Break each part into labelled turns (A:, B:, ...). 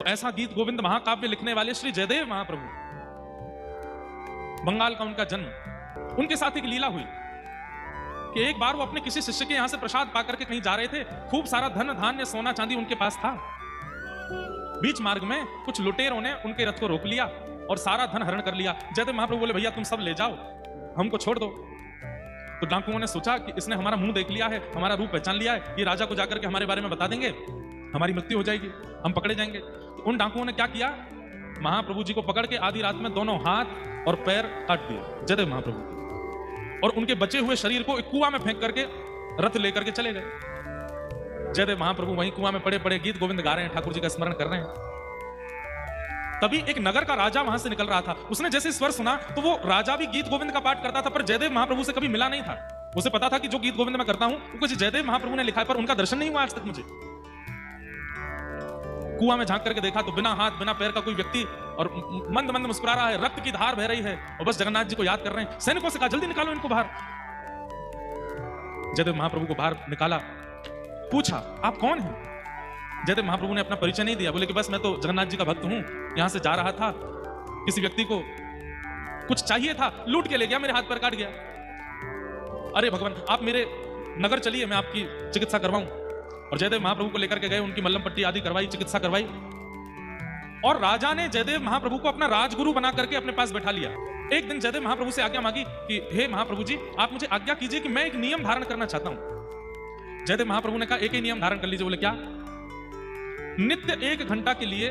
A: ऐसा गीत गोविंद महाकाव्य लिखने वाले श्री जयदेव महाप्रभु, बंगाल का उनका जन्म, उनके साथ एक लीला हुई कि एक बार वो अपने किसी शिष्य के यहां से प्रसाद पाकर के कहीं जा रहे थे। खूब सारा धन धान्य सोना चांदी उनके पास था। बीच मार्ग में कुछ लुटेरों ने उनके रथ को रोक लिया और सारा धन हरण कर लिया। जयदेव महाप्रभु बोले, भैया तुम सब ले जाओ, हमको छोड़ दो। तो डाकुओं ने सोचा कि इसने हमारा मुंह देख लिया है, हमारा रूप पहचान लिया है, ये राजा को जाकर के हमारे बारे में बता देंगे, हमारी मृत्यु हो जाएगी, हम पकड़े जाएंगे। तो उन डाकुओं ने क्या किया, महाप्रभु जी को पकड़ के आधी रात में दोनों हाथ और पैर काट दिए जयदेव महाप्रभु के, और उनके बचे हुए शरीर को एक कुआं में फेंक करके रथ लेकर के चले गए। जयदेव महाप्रभु वहीं कुआं में पड़े पड़े गीत गोविंद गा रहे हैं, ठाकुर जी का स्मरण कर रहे हैं। तभी एक नगर का राजा वहां से निकल रहा था। उसने जैसे स्वर सुना तो वो राजा भी गीत गोविंद का पाठ करता था, पर जयदेव महाप्रभु से कभी मिला नहीं था। उसे पता था कि जो गीत गोविंद मैं करता हूं वो कुछ जयदेव महाप्रभु ने लिखा है, पर उनका दर्शन नहीं हुआ आज तक मुझे। कुआं में झांक करके देखा तो बिना हाथ बिना पैर का कोई व्यक्ति, और मंद मंद मुस्कुरा रहा है, रक्त की धार बह रही है, और बस जगन्नाथ जी को याद कर रहे हैं। सैनिकों से कहा, जल्दी निकालो इनको बाहर। जयदेव महाप्रभु को बाहर निकाला, पूछा, आप कौन हैं? जयदेव महाप्रभु ने अपना परिचय नहीं दिया, बोले कि बस मैं तो जगन्नाथ जी का भक्त हूं, यहां से जा रहा था, किसी व्यक्ति को कुछ चाहिए था, लूट के ले गया, मेरे हाथ पर काट गया। अरे भगवान, आप मेरे नगर चलिए, मैं आपकी चिकित्सा करवाऊं। और जयदेव महाप्रभु को लेकर के गए, उनकी मल्लम पट्टी आदि करवाई, चिकित्सा करवाई, और राजा ने जयदेव महाप्रभु को अपना राजगुरु बना करके अपने पास बैठा लिया। एक दिन जयदेव महाप्रभु से आज्ञा मांगी कि हे महाप्रभु जी, आप मुझे आज्ञा कीजिए कि मैं एक नियम धारण करना चाहता हूं। जयदेव महाप्रभु ने कहा, एक ही नियम धारण कर लीजिए। बोले क्या? नित्य 1 घंटा के लिए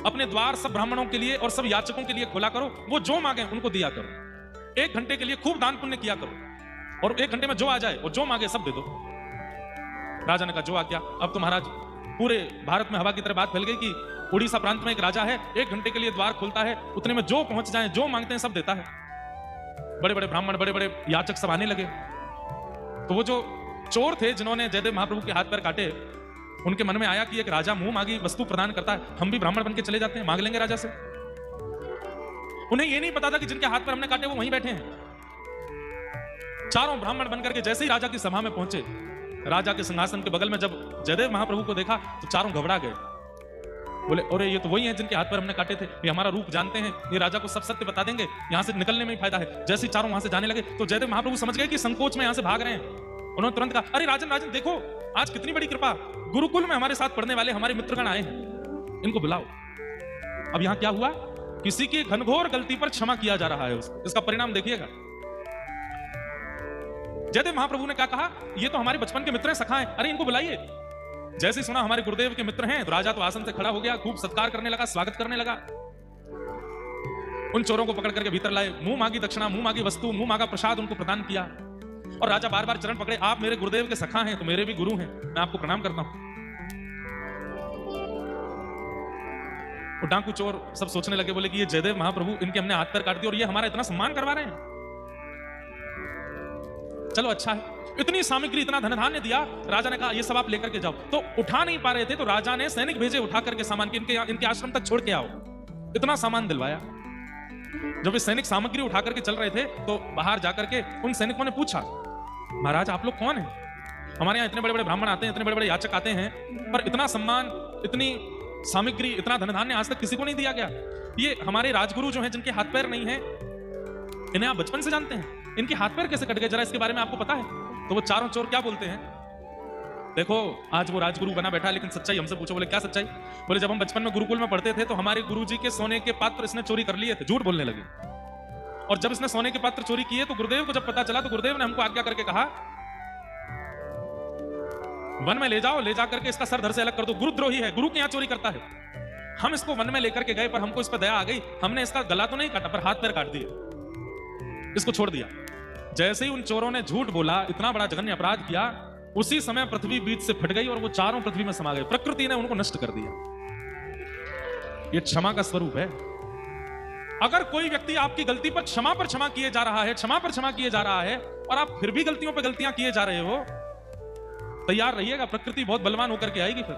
A: अपने द्वार सब ब्राह्मणों के लिए और सब याचकों के लिए खोला करो, वो जो मांगे उनको दिया करो। 1 घंटे के लिए खूब दान पुण्य किया करो, और 1 घंटे में जो आ जाए और जो मांगे सब दे दो। राजा ने कहा, जो आ गया। अब तो महाराज पूरे भारत में हवा की तरह बात फैल गई कि उड़ीसा प्रांत में एक राजा है, 1 घंटे के लिए द्वार खोलता है, उतने में जो पहुंच जाए, जो मांगते हैं सब देता है। बड़े बड़े ब्राह्मण, बड़े बड़े याचक सब आने लगे। तो वो जो चोर थे जिन्होंने जयदेव महाप्रभु के हाथ पैर काटे, उनके मन में आया कि एक राजा मुंह मांगी वस्तु प्रदान करता है, हम भी ब्राह्मण बन के चले जाते हैं, मांग लेंगे राजा से। उन्हें यह नहीं पता था कि जिनके हाथ पर हमने काटे वो वहीं बैठे हैं। चारों ब्राह्मण बनकर के जैसे ही राजा की सभा में पहुंचे, राजा के सिंहासन के बगल में जब जयदेव महाप्रभु को देखा तो चारों घबरा गए। बोले, अरे ये तो वही हैं जिनके हाथ पर हमने काटे थे, ये हमारा रूप जानते हैं, ये राजा को सब सत्य बता देंगे, यहां से निकलने में ही फायदा है। जैसे ही चारों वहां से जाने लगे तो जयदेव महाप्रभु समझ गए कि संकोच में यहां से भाग रहे हैं। उन्होंने तुरंत कहा, अरे राजन राजन देखो, आज कितनी बड़ी कृपा, गुरुकुल में हमारे साथ पढ़ने वाले हमारे मित्रगण आए हैं, इनको बुलाओ। अब यहां क्या हुआ, किसी की घनघोर गलती पर क्षमा किया जा रहा है, इसका परिणाम देखिएगा। जयदेव महाप्रभु ने क्या कहा, ये तो हमारे बचपन के मित्र हैं, सखा हैं, अरे इनको बुलाइए। जैसे ही सुना हमारे गुरुदेव के मित्र हैं, तो राजा तो आसन से खड़ा हो गया, खूब सत्कार करने लगा, स्वागत करने लगा। उन चोरों को पकड़ करके भीतर लाए, मुंह मांगी दक्षिणा, मुंह मांगी वस्तु, मुंह मांगा प्रसाद उनको प्रदान किया। और राजा बार बार चरण पकड़े, आप मेरे गुरुदेव के सखा हैं तो मेरे भी गुरु हैं, मैं आपको प्रणाम करता हूं। और डाकू चोर सब सोचने लगे, बोले कि ये जयदेव महाप्रभु, इनके हमने हाथ पैर काट दिए और ये हमारा इतना सम्मान करवा रहे हैं। चलो अच्छा है, इतनी सामग्री, इतना धन धान्य दिया। राजा ने कहा, ये सब आप लेकर के जाओ। तो उठा नहीं पा रहे थे तो राजा ने सैनिक भेजे उठा करके सामान के इनके आश्रम तक छोड़ के आओ। इतना सामान दिलवाया। जब ये सैनिक सामग्री उठा करके चल रहे थे तो बाहर जाकर के उन सैनिकों ने पूछा, महाराज आप लोग कौन हैं? हमारे यहाँ इतने बड़े बड़े ब्राह्मण आते हैं, इतने बड़े बड़े याचक आते हैं, पर इतना सम्मान, इतनी सामग्री, इतना धन धान्य आज तक किसी को नहीं दिया गया। ये हमारे राजगुरु जो हैं, जिनके हाथ पैर नहीं है, इन्हें आप बचपन से जानते हैं, इनके हाथ पैर कैसे कट गए, जरा इसके बारे में आपको पता है? तो वो चारों चोर क्या बोलते हैं, देखो आज वो राजगुरु बना बैठा, लेकिन सच्चाई हमसे पूछो। बोले क्या सच्चाई? बोले जब हम बचपन में गुरुकुल में पढ़ते थे तो हमारे गुरुजी के सोने के पात्र इसने चोरी कर लिए थे। झूठ बोलने लगे। और जब इसने सोने के पात्र चोरी किए तो गुरुदेव को जब पता चला तो गुरुदेव ने हमको आज्ञा करके कहा, वन में ले जाओ, ले जाकर के इसका सर धड़ से अलग कर दो, गुरुद्रोही है, गुरु के यहाँ चोरी करता है। हम इसको वन में लेकर के गए, पर हमको इस पर दया आ गई, हमने इसका गला तो नहीं काटा पर हाथ पैर काट दिए, इसको छोड़ दिया। जैसे ही उन चोरों ने झूठ बोला, इतना बड़ा जघन्य अपराध किया, उसी समय पृथ्वी बीच से फट गई और वो चारों पृथ्वी में समा गए। प्रकृति ने उनको नष्ट कर दिया। ये क्षमा का स्वरूप है। अगर कोई व्यक्ति आपकी गलती पर क्षमा किए जा रहा है, क्षमा पर क्षमा किए जा रहा है, और आप फिर भी गलतियों पर गलतियां किए जा रहे हो, तैयार रहिएगा, प्रकृति बहुत बलवान होकर के आएगी फिर।